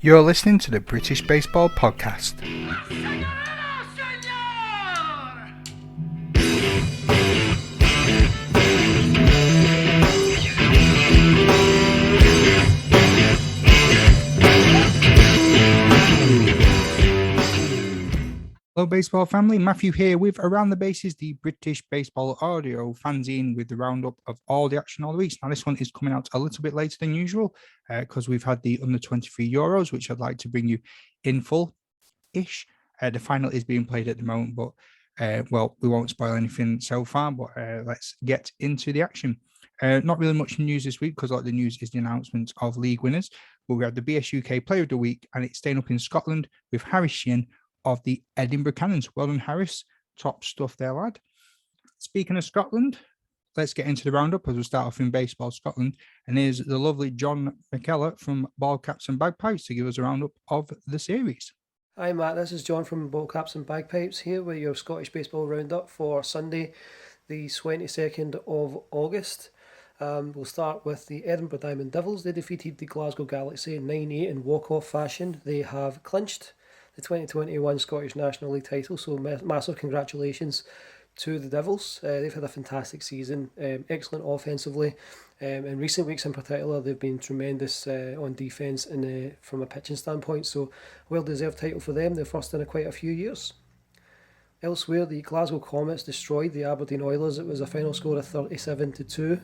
You're listening to the British Baseball Podcast. Hello, baseball family. Matthew here with Around the Bases, the British Baseball audio fanzine with the roundup of all the action all the weeks. Now, this one is coming out a little bit later than usual because we've had the under 23 Euros, which I'd like to bring you in full-ish. The final is being played at the moment, but we won't spoil anything so far, but let's get into the action. Not really much news this week because a lot of the news is the announcement of league winners. But we have the BSUK Player of the Week, and it's staying up in Scotland with Harry Sheehan of the Edinburgh Cannons. Well done, Harris. Top stuff there, lad. Speaking of Scotland, let's get into the roundup as we start off in Baseball Scotland. And here's the lovely John McKellar from Ball Caps and Bagpipes to give us a roundup of the series. Hi Matt, this is John from Ball Caps and Bagpipes here with your Scottish Baseball Roundup for Sunday, the 22nd of August. We'll start with the Edinburgh Diamond Devils. They defeated the Glasgow Galaxy 9-8 in walk-off fashion. They have clinched the 2021 Scottish National League title, so massive congratulations to the Devils. They've had a fantastic season, excellent offensively. In recent weeks in particular, they've been tremendous on defence and from a pitching standpoint, so well-deserved title for them, the first in quite a few years. Elsewhere, the Glasgow Comets destroyed the Aberdeen Oilers. It was a final score of 37-2.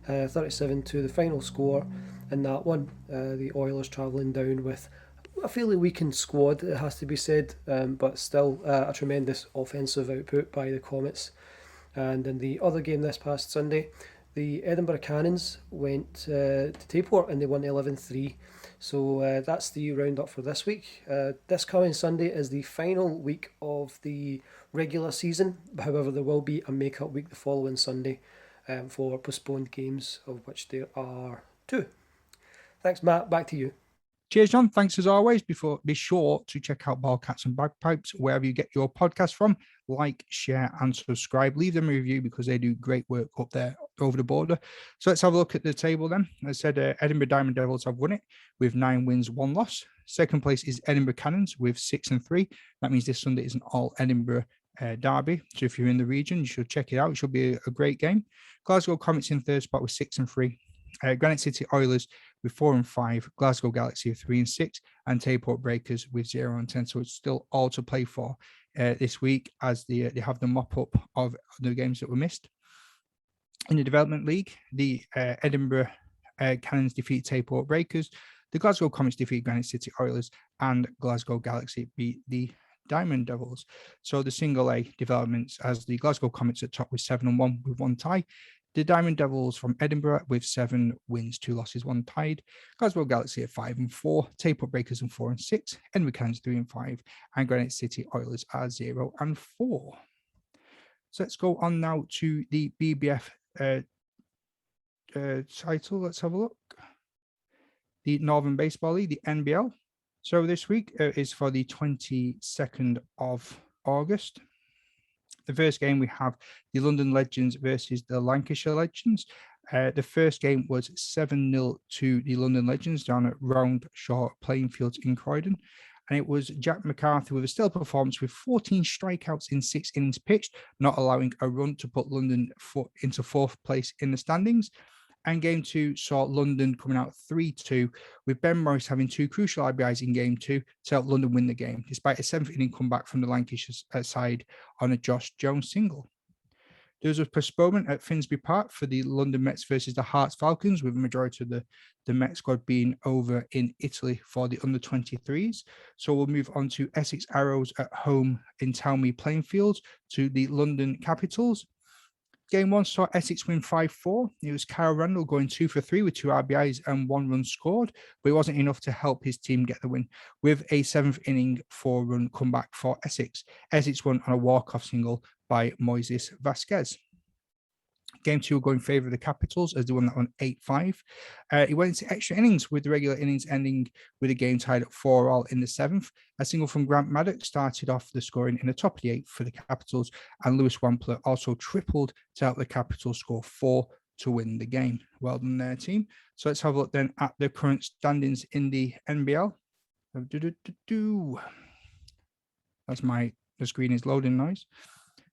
37-2 the final score in that one. The Oilers travelling down with a fairly weakened squad, it has to be said, but still a tremendous offensive output by the Comets. And in the other game this past Sunday, the Edinburgh Cannons went to Tayport and they won 11-3. So that's the roundup for this week. This coming Sunday is the final week of the regular season. However, there will be a make-up week the following Sunday for postponed games, of which there are 2. Thanks, Matt. Back to you. Cheers, John. Thanks as always. Be sure to check out Ball Cats and Bagpipes wherever you get your podcast from. Like, share, and subscribe. Leave them a review because they do great work up there over the border. So let's have a look at the table then. As I said, Edinburgh Diamond Devils have won it with 9 wins, 1 loss. Second place is Edinburgh Cannons with 6-3. That means this Sunday is an all Edinburgh derby. So if you're in the region, you should check it out. It should be a great game. Glasgow Comets in third spot with 6-3. Granite City Oilers with 4-5, Glasgow Galaxy with 3-6, and Tayport Breakers with 0-10. So it's still all to play for this week as they have the mop up of the games that were missed. In the Development League, the Edinburgh Cannons defeat Tayport Breakers, the Glasgow Comets defeat Granite City Oilers, and Glasgow Galaxy beat the Diamond Devils. So the single A developments as the Glasgow Comets at top with 7-1 with 1 tie. The Diamond Devils from Edinburgh with 7 wins, 2 losses, 1 tied. Glasgow Galaxy at 5-4. Tayport Breakers in 4-6. Edinburgh Cannons 3-5. And Granite City Oilers are 0-4. So let's go on now to the BBF title. Let's have a look. The Northern Baseball League, the NBL. So this week is for the 22nd of August. The first game, we have the London Legends versus the Lancashire Legends. The first game was 7-0 to the London Legends down at Round Short Playing Fields in Croydon. And it was Jack McCarthy with a stellar performance with 14 strikeouts in 6 innings pitched, not allowing a run to put London into 4th place in the standings. And game 2 saw London coming out 3-2, with Ben Morris having 2 crucial RBIs in game 2 to help London win the game, despite a 7th inning comeback from the Lancashire side on a Josh Jones single. There was a postponement at Finsbury Park for the London Mets versus the Hearts Falcons, with the majority of the Met squad being over in Italy for the under-23s. So we'll move on to Essex Arrows at home in Townley Playing Fields to the London Capitals. Game 1 saw Essex win 5-4. It was Kyle Randall going 2 for 3 with 2 RBIs and 1 run scored, but it wasn't enough to help his team get the win with a 7th inning 4-run comeback for Essex. Essex won on a walk-off single by Moises Vasquez. Game 2 will go in favour of the Capitals as they won that one 8-5. It went into extra innings with the regular innings ending with the game tied at 4-all in the 7th. A single from Grant Maddox started off the scoring in the top of the 8th for the Capitals, and Lewis Wampler also tripled to help the Capitals score 4 to win the game. Well done there, team. So let's have a look then at the current standings in the NBL. That's the screen is loading noise.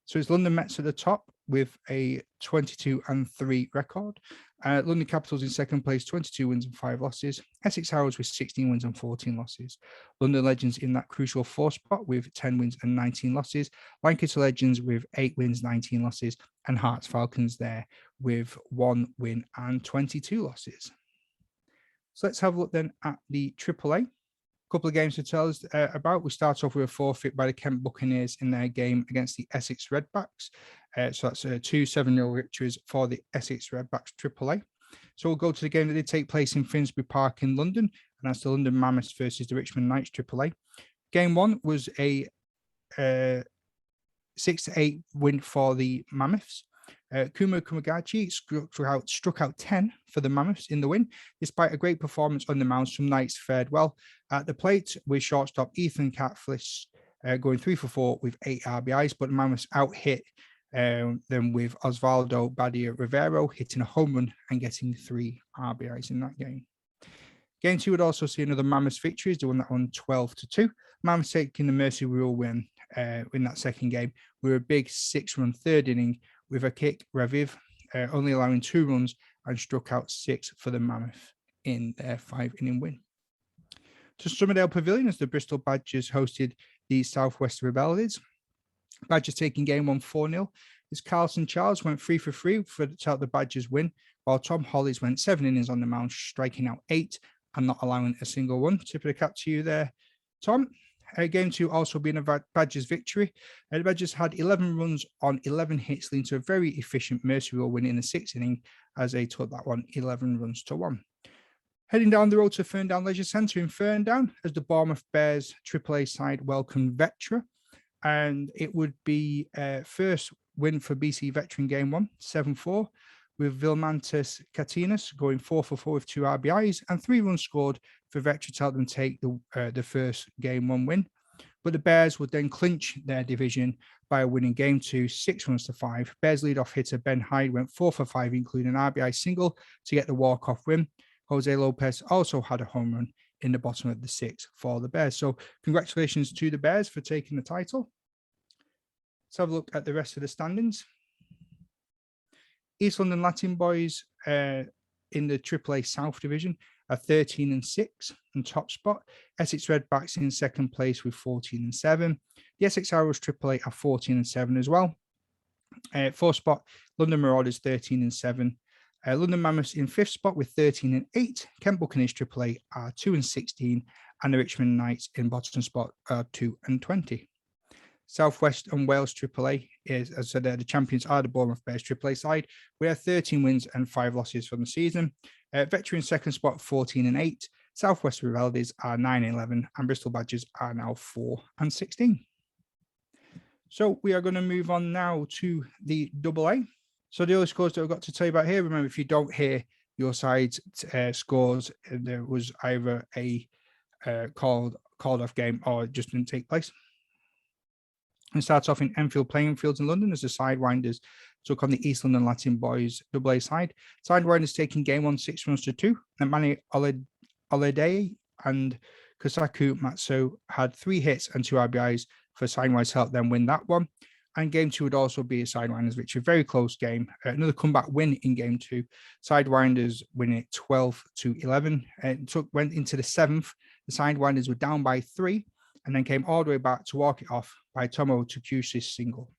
So it's London Mets at the top with a 22-3 record. London Capitals in second place, 22 wins and 5 losses. Essex Harrows with 16 wins and 14 losses. London Legends in that crucial 4th spot with 10 wins and 19 losses. Lancashire Legends with 8 wins, 19 losses. And Hearts Falcons there with 1 win and 22 losses. So let's have a look then at the AAA. Couple of games to tell us about. We start off with a forfeit by the Kent Buccaneers in their game against the Essex Redbacks. So that's 2 7-0 victories for the Essex Redbacks AAA. So we'll go to the game that did take place in Finsbury Park in London, and that's the London Mammoths versus the Richmond Knights AAA. Game 1 was a 6-8 win for the Mammoths. Kumo Kumagachi struck out 10 for the Mammoths in the win, despite a great performance on the mound. Some Knights fared well at the plate, with shortstop Ethan Catfliss going 3 for 4 with 8 RBIs, but the Mammoths out-hit them with Osvaldo Badia Rivero hitting a home run and getting 3 RBIs in that game. Game 2 would also see another Mammoths victory. They won that one 12-2. Mammoths taking the Mercy Rule win in that second game with a big 6-run third inning with a kick, Raviv, only allowing 2 runs and struck out 6 for the Mammoth in their 5-inning win. To Somerdale Pavilion, as the Bristol Badgers hosted the Southwest Rebellions. Badgers taking game 1 4-0. As Carlson Charles went 3 for 3 to help the Badgers win, while Tom Hollis went 7 innings on the mound, striking out 8 and not allowing a single one. Tip of the cap to you there, Tom. Game 2 also being a Badgers victory. The Badgers had 11 runs on 11 hits, leading to a very efficient Mercy Rule win in the 6th inning as they took that one 11-1. Heading down the road to Ferndown Leisure Centre in Ferndown as the Bournemouth Bears AAA side welcomed Vetra. And it would be first win for BC Veteran game 1, 7-4, with Vilmantas Katinas going 4 for 4 with 2 RBIs and 3 runs scored for Vetra to help them take the first game 1 win. But the Bears would then clinch their division by winning game 2, 6-5. Bears leadoff hitter Ben Hyde went 4 for 5, including an RBI single to get the walk-off win. Jose Lopez also had a home run in the bottom of the 6th for the Bears. So congratulations to the Bears for taking the title. Let's have a look at the rest of the standings. East London Latin Boys in the AAA South Division are 13-6 and top spot. Essex Redbacks in second place with 14-7. The Essex Arrows AAA are 14-7 as well. 4th spot, London Marauders 13-7. London Mammoths in 5th spot with 13-8. Kent Buccaneers AAA are 2-16, and the Richmond Knights in bottom spot are 2-20. Southwest and Wales AAA is, as I said, the champions are the Bournemouth Bears AAA side. We have 13 wins and 5 losses from the season. Veteran second spot 14-8. Southwest Rebellions are 9-11, and Bristol Badgers are now 4-16. So we are going to move on now to the AA. So the other scores that I've got to tell you about here, remember, if you don't hear your side's scores, there was either a called off game or it just didn't take place. It starts off in Enfield Playing Fields in London as the Sidewinders took on the East London Latin Boys AA side. Sidewinders taking game 1, 6-2. And Manny Olede and Kosaku Matsu had 3 hits and 2 RBIs for Sidewinders to help them win that one. And game 2 would also be a Sidewinders victory. Very close game. Another comeback win in game 2. Sidewinders winning it 12-11. Went into the 7th. The Sidewinders were down by 3 and then came all the way back to walk it off by Tomo Takusi's single.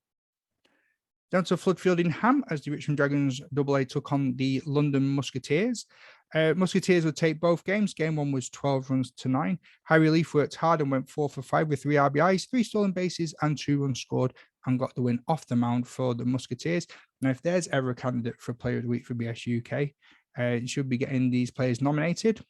Down to Floodfield in Ham as the Richmond Dragons AA took on the London Musketeers. Musketeers would take both games. Game 1 was 12-9. High Relief worked hard and went 4 for 5 with 3 RBIs, 3 stolen bases and 2 runs scored, and got the win off the mound for the Musketeers. Now, if there's ever a candidate for Player of the Week for BS UK, you should be getting these players nominated.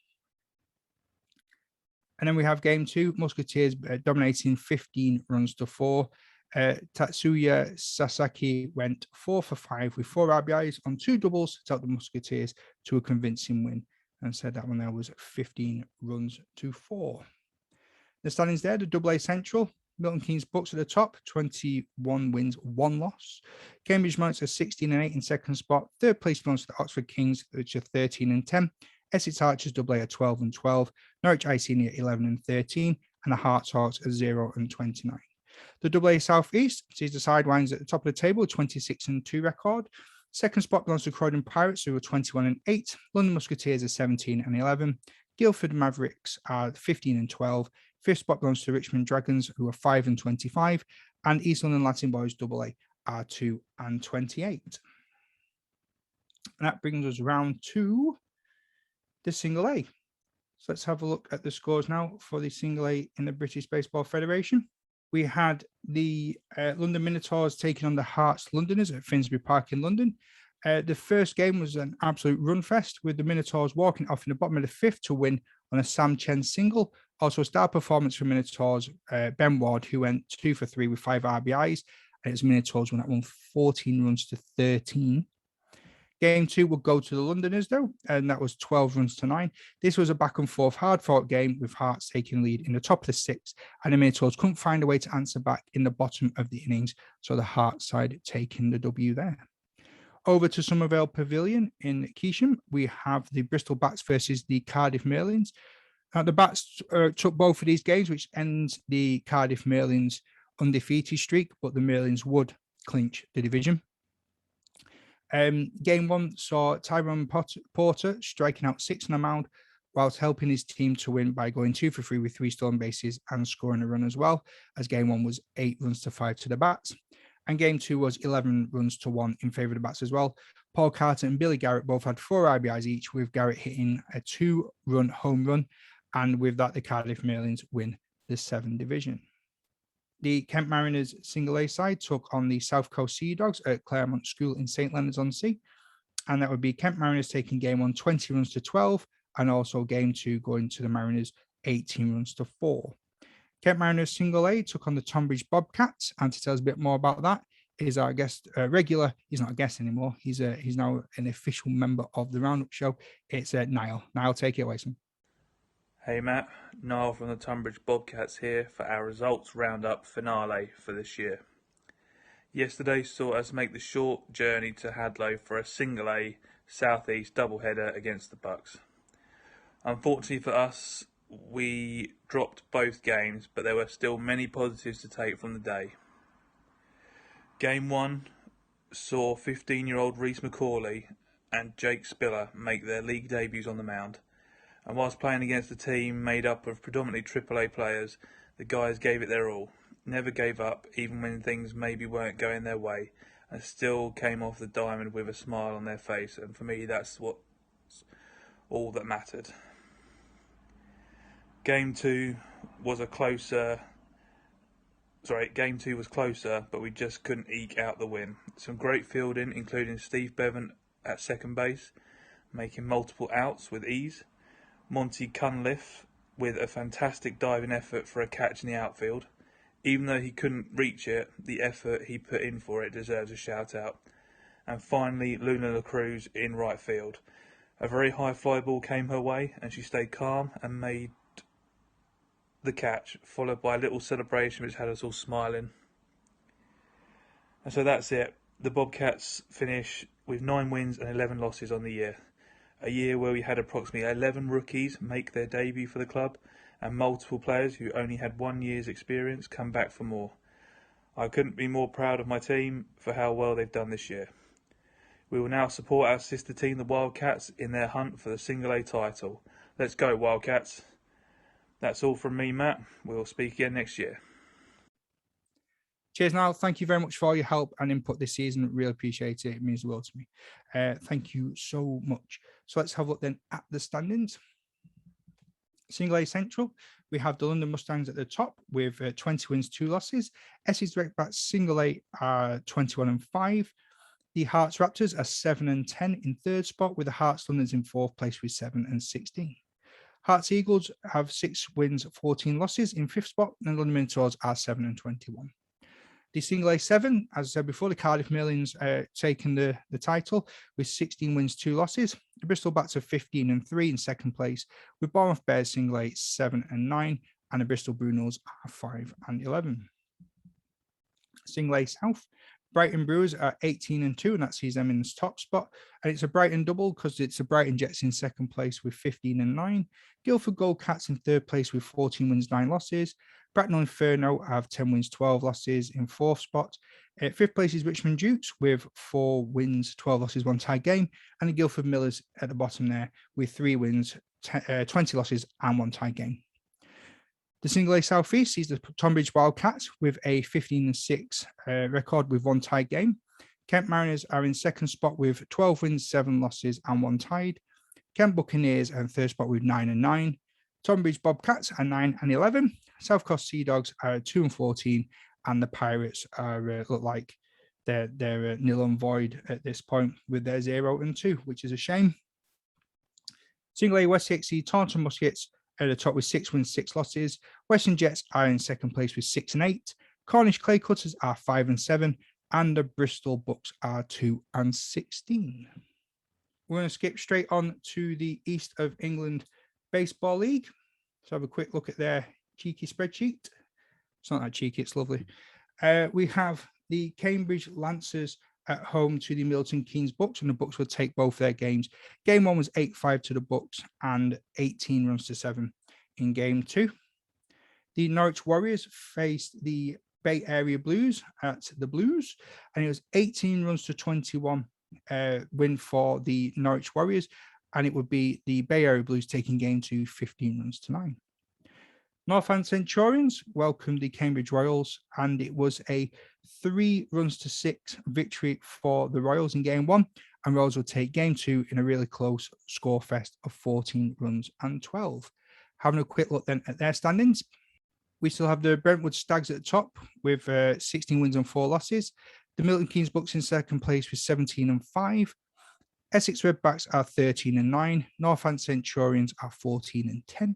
And then we have game 2, Musketeers dominating 15-4. Tatsuya Sasaki went 4 for 5 with 4 RBIs on 2 doubles to help the Musketeers to a convincing win, and said that one there was 15-4. The standings there, the AA Central, Milton Keynes Bucks at the top, 21 wins, 1 loss. Cambridge Mounts are 16-8 in second spot. Third place belongs to the Oxford Kings, which are 13-10. Essex Archers double A at 12 and 12, Norwich Iceni at 11 and 13, and the Hearts Hawks at 0 and 29. The double A South East sees the Sidewinds at the top of the table, 26 and 2 record. Second spot belongs to Croydon Pirates, who are 21 and 8. London Musketeers are 17 and 11. Guildford Mavericks are 15 and 12. Fifth spot belongs to Richmond Dragons, who are 5 and 25. And East London Latin Boys double A are 2 and 28. And that brings us round to the single A. So let's have a look at the scores now for the single A in the British Baseball Federation. We had the London Minotaurs taking on the Hearts Londoners at Finsbury Park in London. The first game was an absolute run fest, with the Minotaurs walking off in the bottom of the fifth to win on a Sam Chen single. Also, a star performance from Minotaurs, Ben Ward, who went 2 for 3 with 5 RBIs. And it's Minotaurs won that one 14 runs to 13. Game 2 will go to the Londoners, though, and that was 12 runs to 9. This was a back-and-forth, hard-fought game, with Hearts taking lead in the top of the sixth, and the Minotaurs couldn't find a way to answer back in the bottom of the innings, so the Hearts side taking the W there. Over to Somerville Pavilion in Keesham, we have the Bristol Bats versus the Cardiff Merlins. Now, the Bats took both of these games, which ends the Cardiff Merlins undefeated streak, but the Merlins would clinch the division. Game 1 saw Tyrone Porter striking out 6 on a mound, whilst helping his team to win by going 2 for 3 with 3 stolen bases and scoring a run as well, as game 1 was 8 runs to 5 to the Bats. And game 2 was 11 runs to 1 in favour of the Bats as well. Paul Carter and Billy Garrett both had 4 RBIs each, with Garrett hitting a 2-run home run. And with that, the Cardiff Merlins win the 7th division. The Kent Mariners single A side took on the South Coast Sea Dogs at Claremont School in St. Leonards-on-Sea. And that would be Kent Mariners taking game 1 20 runs to 12, and also game 2 going to the Mariners 18 runs to 4. Kent Mariners single A took on the Tonbridge Bobcats, and to tell us a bit more about that is our guest regular. He's not a guest anymore. He's now an official member of the Roundup Show. It's Niall. Niall, take it away, son. Hey Matt, Niall from the Tonbridge Bobcats here for our results roundup finale for this year. Yesterday saw us make the short journey to Hadlow for a single A South East doubleheader against the Bucks. Unfortunately for us, we dropped both games, but there were still many positives to take from the day. Game 1 saw 15-year-old Reece Macaulay and Jake Spiller make their league debuts on the mound. And whilst playing against a team made up of predominantly AAA players, the guys gave it their all, never gave up even when things maybe weren't going their way, and still came off the diamond with a smile on their face. And for me, that's what's all that mattered. Game 2 was closer, but we just couldn't eke out the win. Some great fielding, including Steve Bevan at second base, making multiple outs with ease. Monty Cunliffe with a fantastic diving effort for a catch in the outfield. Even though he couldn't reach it, the effort he put in for it deserves a shout out. And finally, Luna LaCruz in right field. A very high fly ball came her way, and she stayed calm and made the catch, followed by a little celebration which had us all smiling. And so that's it. The Bobcats finish with 9 wins and 11 losses on the year. A year where we had approximately 11 rookies make their debut for the club, and multiple players who only had 1 year's experience come back for more. I couldn't be more proud of my team for how well they've done this year. We will now support our sister team, the Wildcats, in their hunt for the single A title. Let's go, Wildcats. That's all from me, Matt. We'll speak again next year. Cheers, Niall. Thank you very much for all your help and input this season. Really appreciate it. It means the world to me. Thank you so much. So let's have a look then at the standings. Single A Central, we have the London Mustangs at the top with 20 wins, 2 losses. Essex Direct single A are 21 and 5. The Hearts Raptors are 7 and 10 in third spot, with the Hearts Londoners in fourth place with 7 and 16. Hearts Eagles have 6 wins, 14 losses in fifth spot, and London Minotaurs are 7 and 21. The single A7, as I said before, the Cardiff Merlins taking the title with 16 wins, 2 losses. The Bristol Bats are 15 and 3 in second place, with Bournemouth Bears single A 7 and 9, and the Bristol Brunels are 5 and 11. Single A South, Brighton Brewers are 18-2, and that sees them in the top spot. And it's a Brighton double because it's the Brighton Jets in second place with 15-9. Guildford Gold Cats in third place with 14 wins, 9 losses. Bracknell Inferno have 10 wins, 12 losses in fourth spot. Fifth place is Richmond Dukes with 4 wins, 12 losses, 1 tie game. And the Guildford Millers at the bottom there with 3 wins, 20 losses, and 1 tie game. The Single A South East sees the Tonbridge Wildcats with a 15-6 record with 1 tied game. Kent Mariners are in second spot with 12 wins, 7 losses, and 1 tied. Kent Buccaneers are in third spot with 9-9. Tonbridge Bobcats are 9-11. South Coast Sea Dogs are 2-14, and the Pirates are look like they're nil and void at this point with their 0-2, which is a shame. Single A West Hixie, Taunton Muskets at the top with 6 wins, 6 losses. Western Jets are in second place with 6-8. Cornish Clay Cutters are 5-7, and the Bristol Bucks are 2-16. We're going to skip straight on to the East of England Baseball League. So have a quick look at their cheeky spreadsheet. It's not that cheeky, it's lovely. We have the Cambridge Lancers at home to the Milton Keynes Bucks, and the Bucks will take both their games. Game 1 was 8-5 to the Bucks and 18 runs to 7 in game 2. The Norwich Warriors faced the Bay Area Blues at the Blues, and it was 18 runs to 21 win for the Norwich Warriors, and it would be the Bay Area Blues taking game 2 15 runs to 9. Northland Centurions welcomed the Cambridge Royals, and it was a 3 runs to 6 victory for the Royals in game 1, and Royals will take game 2 in a really close score fest of 14 runs and 12. Having a quick look then at their standings, we still have the Brentwood Stags at the top with 16 wins and 4 losses. The Milton Keynes Bucks in second place with 17-5. Essex Redbacks are 13-9. Northland Centurions are 14-10.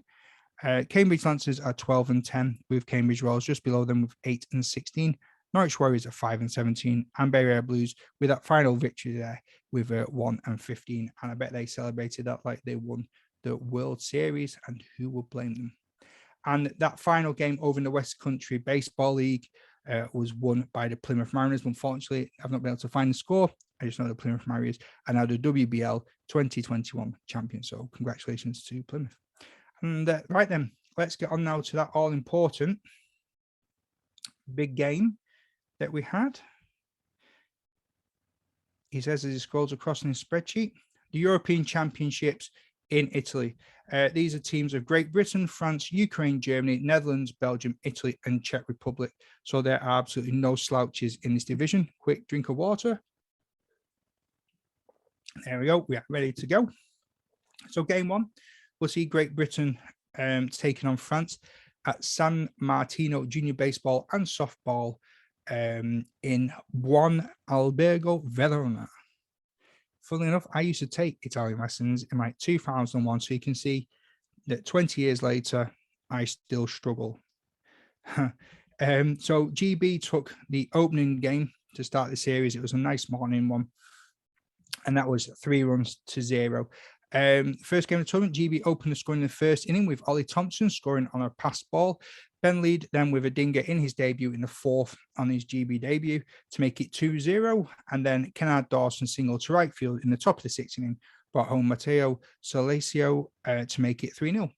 Cambridge Lancers are 12-10, with Cambridge Royals just below them with 8-16. Norwich Warriors are 5-17, and Bay Area Blues with that final victory there with 1-15. And I bet they celebrated that like they won the World Series, and who would blame them? And that final game over in the West Country Baseball League was won by the Plymouth Mariners. Unfortunately, I've not been able to find the score. I just know the Plymouth Mariners are now the WBL 2021 champions. So congratulations to Plymouth. And right then, let's get on now to that all-important big game that we had. He says as he scrolls across in his spreadsheet, the European Championships in Italy. These are teams of Great Britain, France, Ukraine, Germany, Netherlands, Belgium, Italy, and Czech Republic. So there are absolutely no slouches in this division. Quick drink of water. There we go. We are ready to go. So game 1, we'll see Great Britain taking on France at San Martino Junior Baseball and Softball in Buon Albergo, Verona. Funnily enough, I used to take Italian lessons in like 2001, so you can see that 20 years later, I still struggle. So GB took the opening game to start the series. It was a nice morning one, and that was 3 runs to 0. First game of the tournament, GB opened the scoring in the first inning with Ollie Thompson scoring on a pass ball. Ben Lead then with a dinger in his debut in the 4th on his GB debut to make it 2-0. And then Kennard Dawson single to right field in the top of the 6th inning brought home Matteo Solesio to make it 3-0.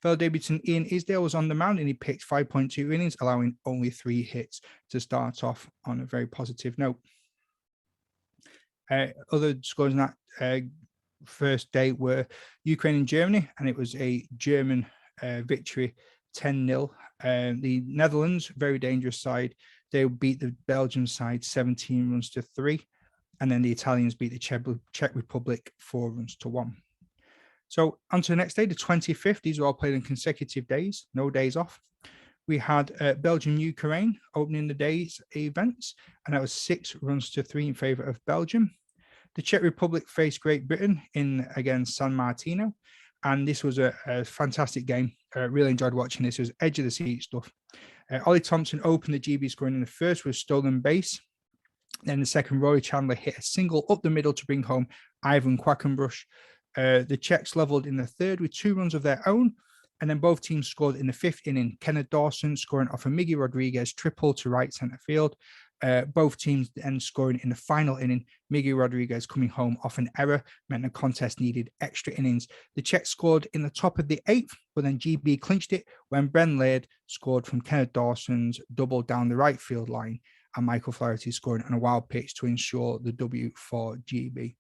Fellow debutant Ian Isdale was on the mound and he picked 5.2 innings, allowing only 3 hits to start off on a very positive note. Other scores in that first day were Ukraine and Germany, and it was a German victory 10-0. The Netherlands, very dangerous side, they beat the Belgian side 17 runs to 3, and then the Italians beat the Czech Republic 4 runs to 1. So on to the next day, the 25th. These were all played in consecutive days, no days off. We had Belgium Ukraine opening the day's events, and that was 6 runs to 3 in favor of Belgium. The Czech Republic faced Great Britain in against San Martino, and this was a fantastic game. Really enjoyed watching this. It was edge of the seat stuff. Ollie Thompson opened the GB scoring in the first with stolen base. Then the second, Rory Chandler hit a single up the middle to bring home Ivan Quackenbush. The Czechs leveled in the third with 2 runs of their own, and then both teams scored in the 5th inning. Kenneth Dawson scoring off a Miggy Rodriguez triple to right center field. Both teams then scoring in the final inning. Miguel Rodriguez coming home off an error meant the contest needed extra innings. The Czechs scored in the top of the 8th, but then GB clinched it when Bren Laird scored from Kenneth Dawson's double down the right field line, and Michael Flaherty scoring on a wild pitch to ensure the W for GB.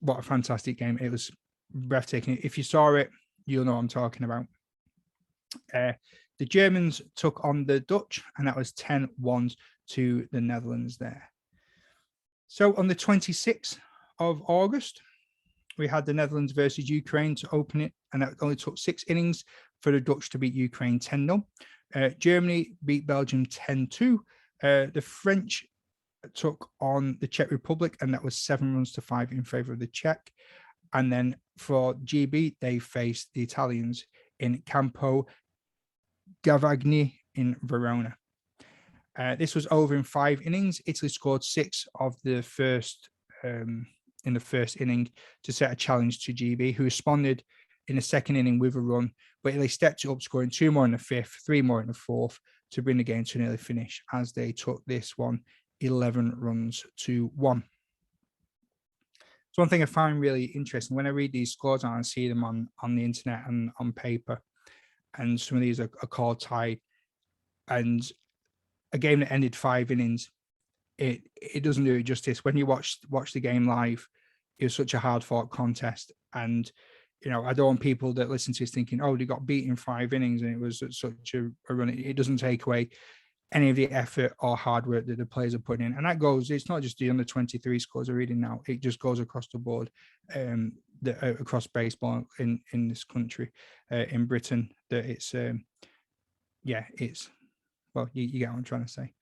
What a fantastic game. It was breathtaking. If you saw it, you'll know what I'm talking about. The Germans took on the Dutch, and that was 10-1 to the Netherlands there. So on the 26th of August, we had the Netherlands versus Ukraine to open it, and that only took 6 innings for the Dutch to beat Ukraine 10-0. Germany beat Belgium 10-2. The French took on the Czech Republic, and that was 7-5 in favor of the Czech. And then for GB, they faced the Italians in Campo Gavagni in Verona. This was over in 5 innings. Italy scored 6 of the first in the first inning to set a challenge to GB, who responded in the second inning with a run, but they stepped it up, scoring 2 more in the 5th, 3 more in the 4th to bring the game to an early finish as they took this one 11-1. So one thing I find really interesting when I read these scores and I see them on the internet and on paper, and some of these are called tied, and a game that ended 5 innings, it doesn't do it justice. When you watch the game live, it was such a hard-fought contest, and I don't want people that listen to this thinking, oh, they got beaten in 5 innings and it was such a run. It doesn't take away any of the effort or hard work that the players are putting in, and that goes. It's not just the under 23 scores I'm reading now; it just goes across the board, across baseball in this country, in Britain. That it's well, you get what I'm trying to say.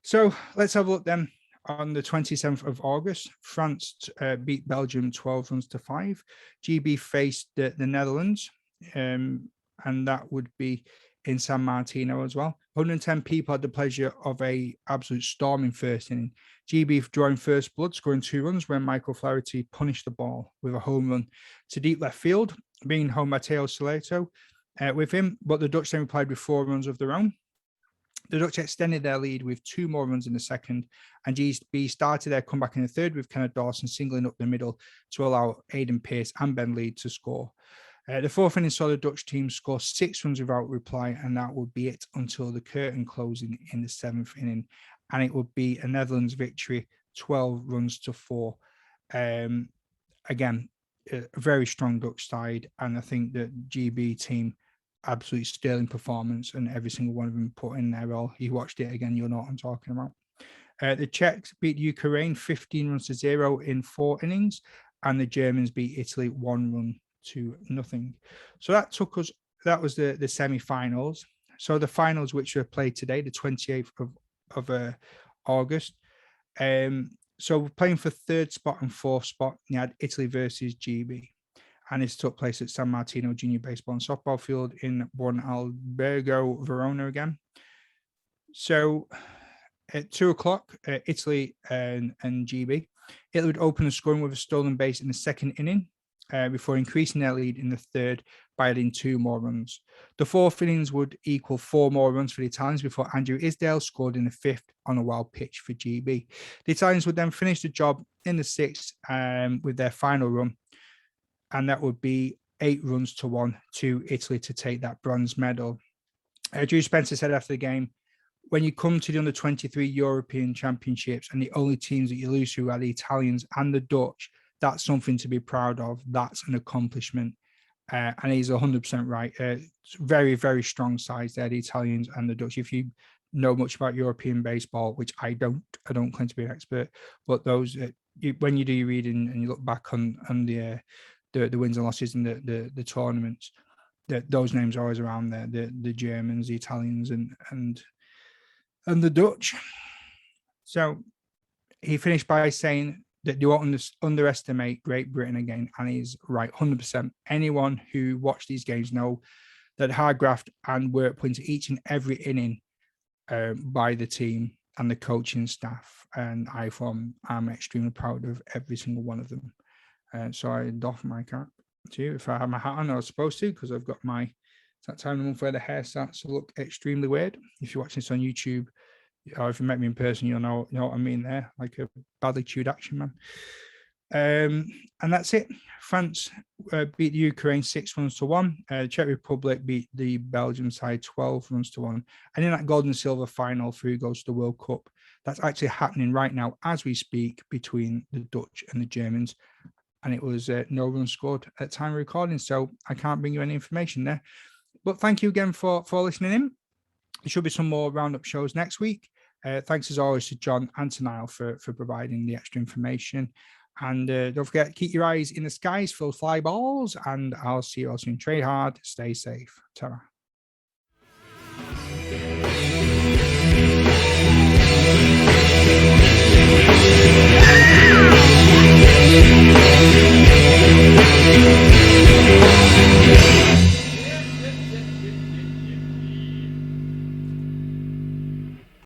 So let's have a look then. On the 27th of August, France beat Belgium 12-5. GB faced the Netherlands, and that would be in San Martino as well. 110 people had the pleasure of a absolute storming first inning. GB drawing first blood, scoring 2 runs when Michael Flaherty punished the ball with a home run to deep left field, being home Matteo Soleto with him, but the Dutch then replied with 4 runs of their own. The Dutch extended their lead with 2 more runs in the second, and GB started their comeback in the third with Kenneth Dawson singling up the middle to allow Aidan Pearce and Ben Lead to score. The 4th inning saw the Dutch team score 6 runs without reply, and that would be it until the curtain closing in the 7th inning, and it would be a Netherlands victory, 12-4. Again, a very strong Dutch side, and I think that GB team, absolutely sterling performance, and every single one of them put in their role. You watched it again, you'll know what I'm talking about. The Czechs beat Ukraine 15-0 in 4 innings, and the Germans beat Italy 1-0. So that was the semi-finals. So the finals, which were played today, the 28th of August. So playing for 3rd spot and 4th spot, you had Italy versus GB. And this took place at San Martino Junior Baseball and Softball Field in Buon Albergo, Verona again. So at 2:00, Italy and GB. Italy would open the scoring with a stolen base in the 2nd inning before increasing their lead in the 3rd by adding 2 more runs. The 4th innings would equal 4 more runs for the Italians before Andrew Isdale scored in the 5th on a wild pitch for GB. The Italians would then finish the job in the 6th with their final run, and that would be 8-1 to Italy to take that bronze medal. Drew Spencer said after the game, when you come to the under-23 European Championships and the only teams that you lose to are the Italians and the Dutch, that's something to be proud of. That's an accomplishment. And he's 100% right. Very, very strong sides there, the Italians and the Dutch. If you know much about European baseball, which I don't claim to be an expert, but those, when you do your reading and you look back on the wins and losses in the tournaments, those names are always around there. The Germans, the Italians, and the Dutch. So he finished by saying that you won't underestimate Great Britain again, and he's right, 100%. Anyone who watched these games know that hard graft and work put into each and every inning by the team and the coaching staff, and I'm extremely proud of every single one of them. So I doff my cap to you. If I have my hat on, I was supposed to, because I've got it's that time of the month where the hair starts to look extremely weird. If you're watching this on YouTube, Or if you met me in person, you know what I mean there, like a badly chewed action man. And that's it. France beat the Ukraine 6-1. Czech Republic beat the Belgian side 12-1. And in that gold and silver final for who goes to the World Cup, that's actually happening right now as we speak between the Dutch and the Germans. And it was no run scored at time of recording, so I can't bring you any information there. But thank you again for listening in. There should be some more roundup shows next week. Thanks as always to John and to Niall for providing the extra information. And don't forget, keep your eyes in the skies for fly balls. And I'll see you all soon. Trade hard, stay safe. Ta-ra. Thank you.